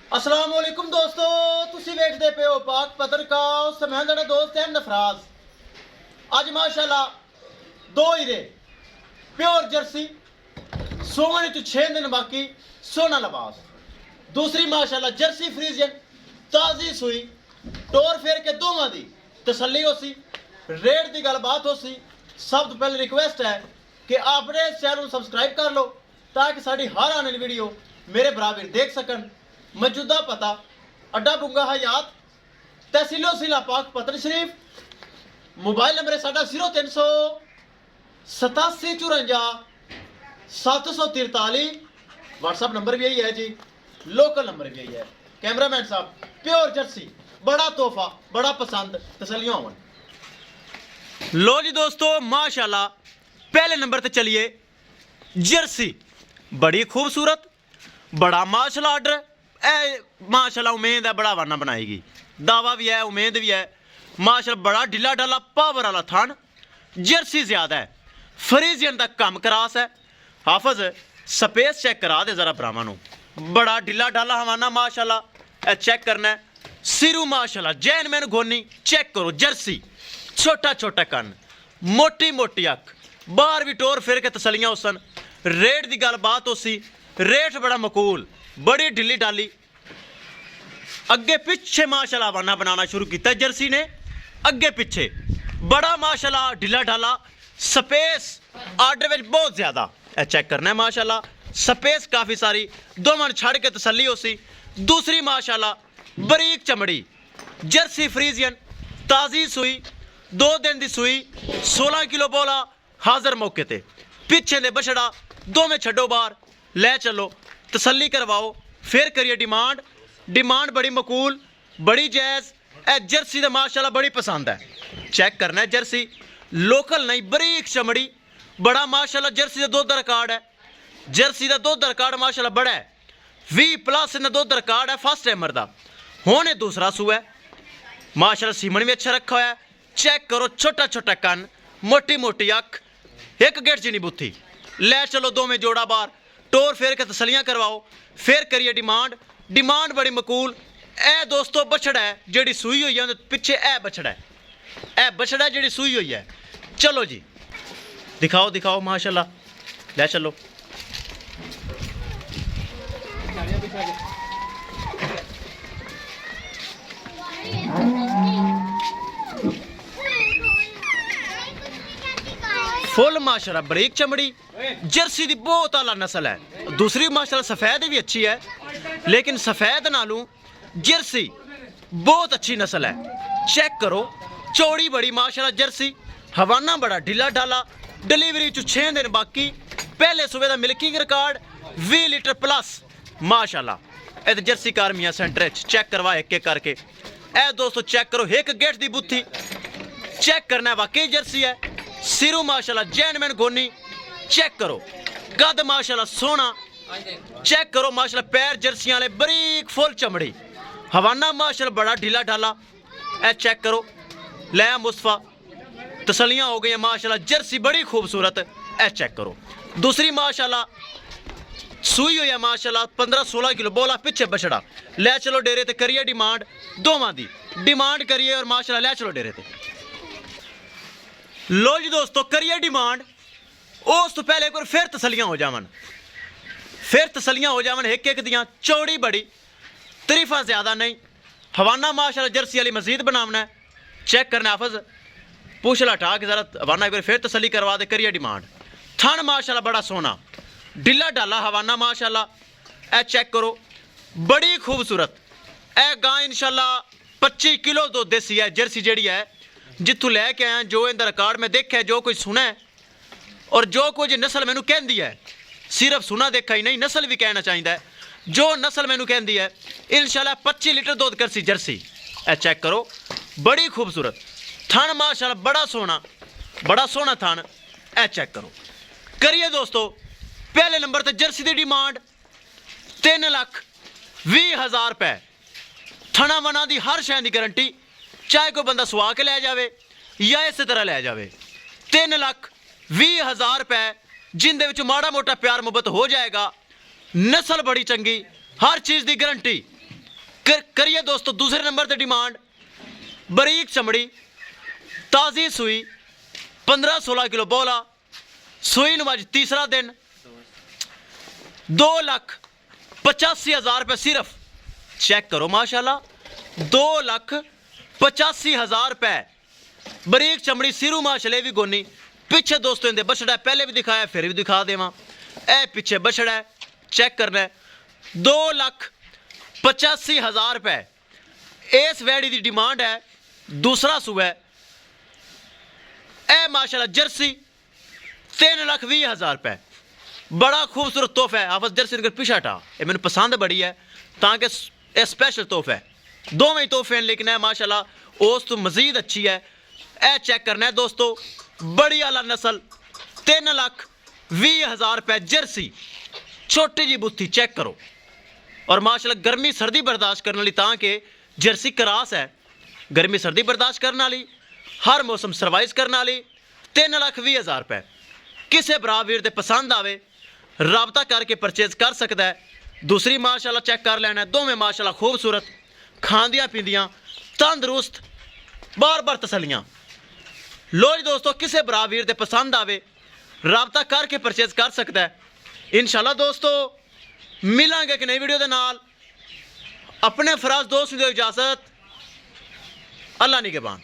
अस्सलाम वालेकुम दोस्तों, तुसी वेखदे पे हो पाक पत्रकार समय मेरा दोस्त है नफराज। अज माशाल्लाह दो हीरे प्योर जर्सी सोने तो 6 दिन बाकी सोना लिबास। दूसरी माशाल्लाह जर्सी फ्रीजियन ताजी सुई टोर फेर के दोवां दी तसल्ली हो सी, रेट की गलबात हो सी। सब तो पहले रिक्वेस्ट है कि आपने इस चैनल को सब्सक्राइब कर लो ताकि साड़ी हर आने वाली वीडियो मेरे बराबर देख सकन। मौजूदा पता अड्डा बुंगा हयात तहसीलो जिला पाक पतन शरीफ। मोबाइल नंबर है साडा 0387 व्हाट्सअप नंबर भी यही है जी, लोकल नंबर भी यही है। कैमरामैन साहब प्योर जर्सी बड़ा तोहफा बड़ा पसंद तसलियां होवन। लो जी दोस्तों माशाल्लाह पहले नंबर पे चलिए जर्सी बड़ी खूबसूरत बड़ा माशाल्लाह ऑर्डर ए माशाल्लाह उम्मीद है बड़ा वाना बनाएगी, दावा भी है उम्मीद भी है माशाल्लाह। बड़ा ढिला ढाला पावर वाला थान जर्सी ज्यादा है, फ्रीजियन का कम करास है। हाफज स्पेस चेक करा दे जरा भरावां नूं, बड़ा ढिला ढाला हवाना माशाल्लाह। ए चेक करना है सिरू माशाल्लाह जैन मैन गोनी चेक करो जर्सी, छोटा छोटा कन मोटी मोटी अख बाहर भी टोर फिर के तसलियां उसन। रेट की गल बात हो सी, रेट बड़ा मकूल बड़ी ढिली डाली अगे पिछे माशाल्लाह वाना बनाना शुरू किया जर्सी ने अगे पिछे बड़ा माशाल्लाह ढिला ढाला स्पेस आर्डर में बहुत ज्यादा चेक करना है माशाल्लाह। स्पेस काफ़ी सारी दो मन छड़ के तसली हो सी। दूसरी माशाल्लाह बरीक चमड़ी जर्सी फ्रीजियन ताज़ी सुई 2 दिन की सुई 16 किलो बोला हाजिर मौके ते। पिछे दे बछड़ा दो में छड्डो बाहर ले चलो तसली करवाओ फिर करिए डिमांड। डिमांड बड़ी मकूल बड़ी जायज़ ए जर्सी तो माशाल्लाह बड़ी पसंद है। चेक करना है जर्सी लोकल नहीं बरीक चमड़ी बड़ा माशाल्लाह। जर्सी का दुध रिकॉर्ड है, जर्सी का दुध रिकॉर्ड माशाल्लाह बड़ा है 20+ इन्हें दुध रिकॉर्ड है फर्स्ट टाइमर का। होने दूसरा सूआ है माशाल्लाह, सीमन भी अच्छा रखा हुआ है। चेक करो छोटा छोटा कन मोटी मोटी अख एक गेट जी नहीं बुथी ले चलो दो में जोड़ा बार टोर फेर के तसलियां करवाओ फिर करिए डिमांड। डिमांड बड़ी मकूल ए दोस्तों बछड़ा है जी सूई हुई है पिछे ए बछड़ा है ए बछड़ा है जी सूई हुई है। चलो जी दिखाओ दिखाओ माशाल्लाह ले चलो। फुल माशाल्लाह बरीक चमड़ी जर्सी की बहुत आला नस्ल है। दूसरी माशाल्लाह सफ़ेद भी अच्छी है लेकिन सफ़ेद नालों जर्सी बहुत अच्छी नस्ल है। चेक करो चौड़ी बड़ी माशाल्लाह जर्सी हवाना बड़ा ढिला ढाला डिलीवरी 6 दिन बाकी। पहले सुबह का मिल्किंग रिकॉर्ड 20 लीटर प्लस माशाल्लाह। ए जर्सी कार मियाँ सेंटर चेक करवा एक एक करके ए दोस्तों चेक करो एक गेट की बुथी चेक करना है वाकई जर्सी है। सिरू माशाल्लाह जैनमैन गोनी चेक करो कद माशाल्लाह सोना। चेक करो माशाल्लाह पैर जर्सियां वाले बरीक फुल चमड़ी हवाना माशाल्लाह बड़ा ढीला ढाला ए चेक करो ले मुस्तफा तसलियां हो गई माशाल्लाह जर्सी बड़ी खूबसूरत ए चेक करो। दूसरी माशाल्लाह सुई हुई है माशाल्लाह 15-16 किलो बोला पिछे बछड़ा ले चलो डेरे ते करिए डिमांड दोवां दी डिमांड करिए और माशाल्लाह ले चलो डेरे ते। लो जी दोस्तों करिए डिमांड उस तो पहले एक बार फिर तसलियां हो जावन एक एक दियां चौड़ी बड़ी तरीफा ज्यादा नहीं हवाना माशाल्लाह जर्सी वाली मजीद बनावना है। चेक करना हाफज पूछ ला ठा के जरा हवाना एक बार फिर तसली करवा दे करिए डिमांड। थन माशाल्लाह बड़ा सोना ढिला ढाला हवाना माशाल्लाह ए चेक करो बड़ी खूबसूरत ए गाय इंशाल्लाह 25 किलो दो देसी है जर्सी जड़ी है जितों लैके आया जो इनका रिकॉर्ड में देखा जो कुछ सुना है और जो कुछ नस्ल मैनू कहती है सिर्फ सुना देखा ही नहीं नस्ल भी कहना चाहिए है जो नस्ल मैनू कहती है इंशाल्लाह 25 लीटर दूध करसी जर्सी ए चेक करो बड़ी खूबसूरत थान माशाल्लाह बड़ा सोना थान ए चेक करो। करिए दोस्तों पहले नंबर पर जर्सी की डिमांड 3,20,000 रुपए थना वना की हर शय की गारंटी चाहे कोई बंदा सुहा के लै जाए या इस तरह लै जाए 3,20,000 रुपए जिंदे विच माड़ा मोटा प्यार मुहब्बत हो जाएगा। नस्ल बड़ी चंगी हर चीज़ की गारंटी करिए दोस्तों दूसरे नंबर ते डिमांड बरीक चमड़ी ताज़ी सुई 15-16 किलो बोला सुई नु अज तीसरा दिन 2,85,000 रुपये सिर्फ चेक करो माशाल्लाह 2,85,000 रुपये बरीक चमड़ी सिरू माशले भी गोनी पिछे दोस्तों इनके बछड़ा पहले भी दिखाया फिर भी दिखा देवा ए पिछे बछड़ा है चेक करना है 2,85,000 रुपये इस वैड़ी की डिमांड है दूसरा सूआ है ए माशाल्लाह जर्सी 3,20,000 रुपये बड़ा खूबसूरत तोहफा है आपस जर्सी नगर पिछा टा ये मैंने पसंद बड़ी है ताकि यह स्पेशल तोहफा है दोवें ही तोहफे हैं लेकिन है माशाल्लाह उस तो मजीद अच्छी है ए चेक करना है दोस्तों बड़ी आला नस्ल 3,20,000 रुपये जर्सी छोटी जी बुत्थी चेक करो और माशाल्लाह गर्मी सर्दी बर्दाश्त करने वाली ताकि जर्सी क्रास है गर्मी सर्दी बर्दाश्त करने वाली हर मौसम सर्वाइव करने वाली 3,20,000 रुपये किसे भरा वीर दे पसंद आवे राबता करके परचेज कर सकता है दूसरी माशाल्लाह चेक कर लेना है दोवें माशाल्लाह खूबसूरत खांदियाँ पींदियाँ तंदरुस्त बार बार तसलियाँ लो जी दोस्तों किसे भरा वीर दे पसंद आवे राबता करके परचेज कर सकता है इंशाल्लाह दोस्तों मिलांगे एक नई वीडियो के नाल अपने फराज दोस्त को इजाजत अल्लाह निगहबान।